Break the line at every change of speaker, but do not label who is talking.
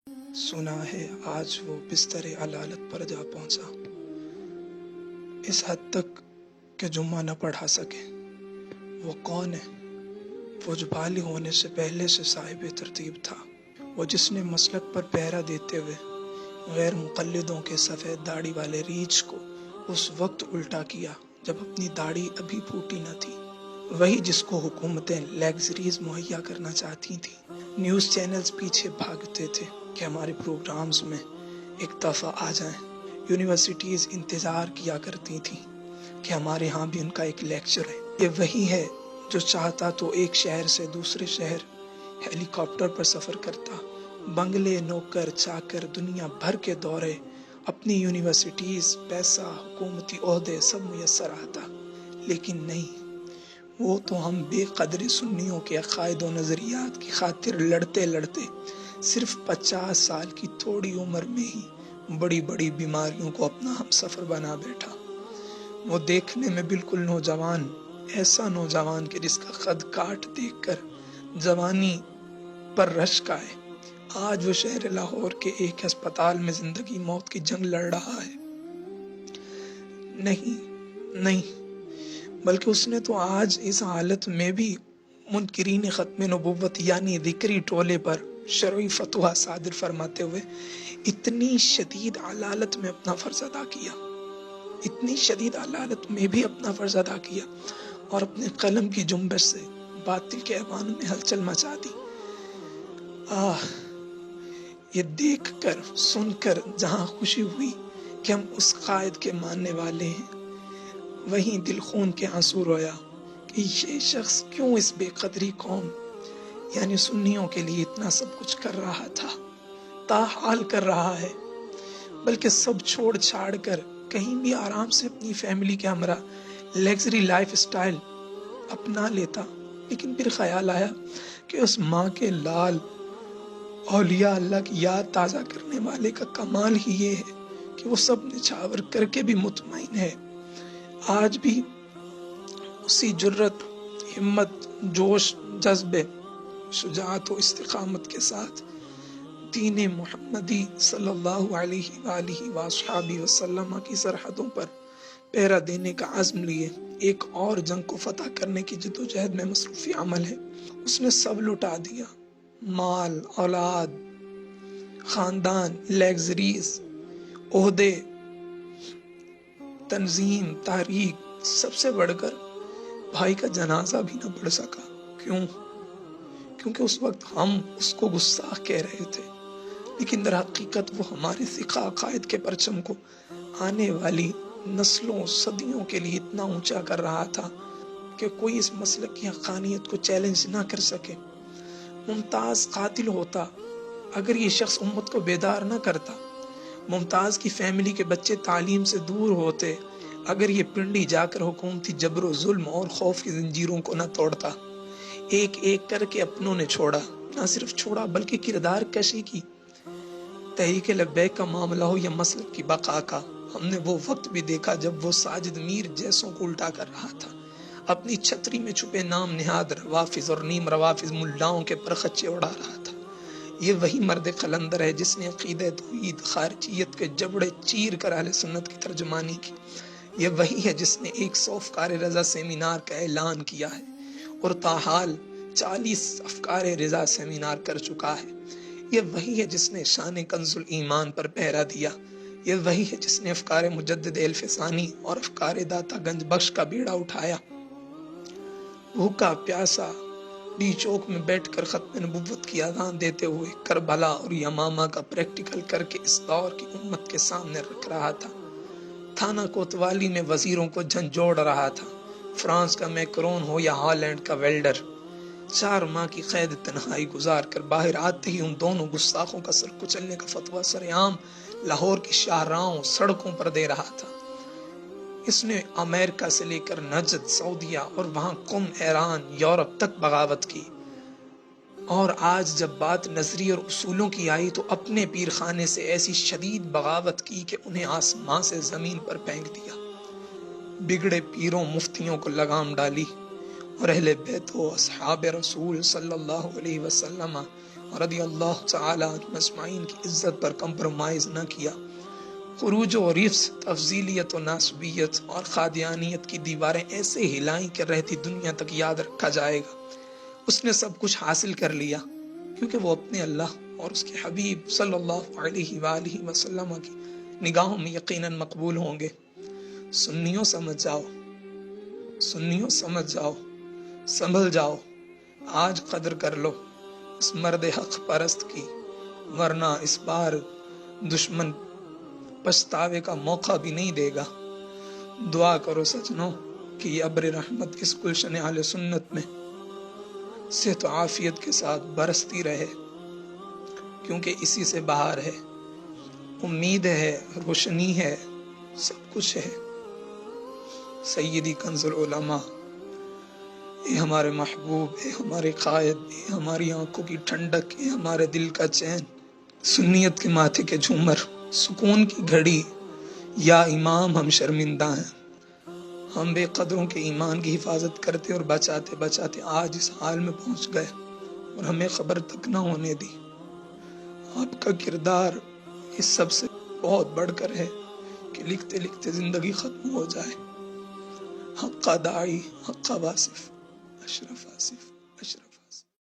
سنا ہے آج وہ بستر علالت پر جا پہنچا، اس حد تک کہ جمعہ نہ پڑھا سکے۔ وہ کون ہے؟ وہ جو بالغ ہونے سے پہلے سے صاحب ترتیب تھا، وہ جس نے مسلک پر پہرا دیتے ہوئے غیر مقلدوں کے سفید داڑھی والے ریچھ کو اس وقت الٹا کیا جب اپنی داڑھی ابھی پھوٹی نہ تھی، وہی جس کو حکومتیں لیگزریز مہیا کرنا چاہتی تھیں۔ نیوز چینلز پیچھے بھاگتے تھے کہ ہمارے پروگرامز میں ایک دفعہ آ جائیں۔ یونیورسٹیز انتظار کیا کرتی تھیں کہ ہمارے ہاں بھی ان کا ایک لیکچر ہے۔ یہ وہی ہے جو چاہتا تو ایک شہر سے دوسرے شہر ہیلی کاپٹر پر سفر کرتا، بنگلے، نوکر چاکر، دنیا بھر کے دورے، اپنی یونیورسٹیز، پیسہ، حکومتی عہدے سب میسر آتا، لیکن نہیں، وہ تو ہم بے قدر سنیوں کے عقائد و نظریات کی خاطر لڑتے لڑتے صرف 50 سال کی تھوڑی عمر میں ہی بڑی بڑی بیماریوں کو اپنا ہم سفر بنا بیٹھا۔ وہ دیکھنے میں بالکل نوجوان، ایسا نوجوان کہ جس کا قد کاٹ دیکھ کر جوانی پر رشک آئے، آج وہ شہر لاہور کے ایک ہسپتال میں زندگی موت کی جنگ لڑ رہا ہے۔ نہیں، بلکہ اس نے تو آج اس حالت میں بھی منکرین ختم نبوت یعنی ذکری ٹولے پر شرعی فتویٰ صادر فرماتے ہوئے اتنی شدید علالت میں اپنا فرض ادا کیا، اتنی شدید علالت میں بھی اپنا فرض ادا کیا اور اپنے قلم کی جنبش سے باطل کے ایوانوں میں ہلچل مچا دی۔ یہ دیکھ کر سن کر جہاں خوشی ہوئی کہ ہم اس قائد کے ماننے والے ہیں، وہیں دل خون کے آنسو رویا کہ یہ شخص کیوں اس بے قدری قوم یعنی سنیوں کے لیے اتنا سب کچھ کر رہا تھا، تاحال کر رہا ہے، بلکہ سب چھوڑ چھاڑ کر کہیں بھی آرام سے اپنی فیملی کے ہمراہ لیگزری لائف سٹائل اپنا لیتا۔ لیکن پھر خیال آیا کہ اس ماں کے لال اولیاء اللہ کی یاد تازہ کرنے والے کا کمال ہی یہ ہے کہ وہ سب نچھاور کر کے بھی مطمئن ہے، آج بھی اسی جرت، ہمت، جوش، جذبے، شجاعت و استقامت کے ساتھ دین محمدی صلی اللہ علیہ وآلہ وآصحابہ وسلم کی سرحدوں پر پہرا دینے کا عزم لیے ایک اور جنگ کو فتح کرنے کی جدوجہد میں مصروف عمل ہے۔ اس نے سب لٹا دیا، مال، اولاد، خاندان، لیگزریز، عہدے، تنظیم، تحریک، سب سے بڑھ کر بھائی کا جنازہ بھی نہ پڑھ سکا۔ کیونکہ اس وقت ہم اس کو گستاخ کہہ رہے تھے، لیکن در حقیقت وہ ہمارے ثقہ عقائد کے پرچم کو آنے والی نسلوں، صدیوں کے لیے اتنا اونچا کر رہا تھا کہ کوئی اس مسلک کی حقانیت کو چیلنج نہ کر سکے۔ ممتاز قاتل ہوتا اگر یہ شخص امت کو بیدار نہ کرتا، ممتاز کی فیملی کے بچے تعلیم سے دور ہوتے اگر یہ پنڈی جا کر حکومتی جبر و ظلم اور خوف کی زنجیروں کو نہ توڑتا۔ ایک ایک کر کے اپنوں نے چھوڑا، نہ صرف چھوڑا بلکہ کردار کشی کی۔ تحریک لبیک کا معاملہ ہو یا مسلک کی بقا کا، ہم نے وہ وقت بھی دیکھا جب وہ ساجد میر جیسوں کو الٹا کر رہا تھا، اپنی چھتری میں چھپے نام نہاد روافظ اور نیم روافظ ملاؤں کے پرخچے اڑا رہا تھا۔ یہ وہی مرد قلندر ہے جس نے عقیدہ توحید خارجیت کے جبڑے چیر کر اہل سنت کی ترجمانی کی۔ یہ وہی ہے جس نے 100 افکار رضا سیمینار کا اعلان کیا ہے اور تاحال 40 افکار رضا سیمینار کر چکا ہے۔ یہ وہی ہے جس نے شان کنز الایمان پر پہرا دیا۔ یہ وہی ہے جس نے افکار مجدد الفسانی اور افکار داتا گنج بخش کا بیڑا اٹھایا۔ بھوکا پیاسا ڈی چوک میں بیٹھ کر ختم نبوت کی اذان دیتے ہوئے کربلا اور یمامہ کا پریکٹیکل کر کے اس دور کی امت کے سامنے رکھ رہا تھا۔ تھانہ کوتوالی میں وزیروں کو جھنجھوڑ رہا تھا، فرانس کا میکرون ہو یا ہالینڈ کا ویلڈر۔ 4 ماہ کی قید تنہائی گزار کر باہر آتے ہی ان دونوں گستاخوں کا سر کچلنے کا فتویٰ سرعام لاہور کی شاہراہوں، سڑکوں پر دے رہا تھا۔ اس نے امریکہ سے لے کر نجد، سعودیہ اور وہاں قم، ایران، یورپ تک بغاوت کی، اور آج جب بات نظری اور اصولوں کی آئی تو اپنے پیر خانے سے ایسی شدید بغاوت کی کہ انہیں آسمان سے زمین پر پھینک دیا۔ بگڑے پیروں مفتیوں کو لگام ڈالی اور اہل بیت و اصحاب رسول صلی اللہ علیہ وسلم رضی اللہ تعالی عنہم اجمعین کی عزت پر کمپرومائز نہ کیا. خروج و رفس، تفضیلیت و ناسبیت اور قادیانیت کی دیواریں ایسے ہلائیں کہ رہتی دنیا تک یاد رکھا جائے گا. اس نے سب کچھ حاصل کر لیا کیونکہ وہ اپنے اللہ اور اس کے حبیب صلی اللہ علیہ وآلہ وسلم کی نگاہوں میں یقیناً مقبول ہوں گے. سنیوں سمجھ جاؤ، سنیوں سمجھ جاؤ، سنبھل جاؤ. آج قدر کر لو اس مرد حق پرست کی، ورنہ اس بار دشمن پچھتاوے کا موقع بھی نہیں دے گا. دعا کرو سجنوں کہ یہ ابر رحمت کس گلشن اہل سنت میں صحت و عافیت کے ساتھ برستی رہے، کیونکہ اسی سے بہار ہے، امید ہے، روشنی ہے، سب کچھ ہے. سیدی کنز العلماء، اے ہمارے محبوب، اے ہمارے قائد، اے ہماری آنکھوں کی ٹھنڈک، اے ہمارے دل کا چین، سنیت کے ماتھے کے جھومر، سکون کی گھڑی، یا امام ہم شرمندہ ہیں. ہم بے قدروں کے ایمان کی حفاظت کرتے اور بچاتے بچاتے آج اس حال میں پہنچ گئے اور ہمیں خبر تک نہ ہونے دی. آپ کا کردار اس سب سے بہت بڑھ کر ہے کہ لکھتے لکھتے زندگی ختم ہو جائے. حق داعی، حق واصف، اشرف آصف.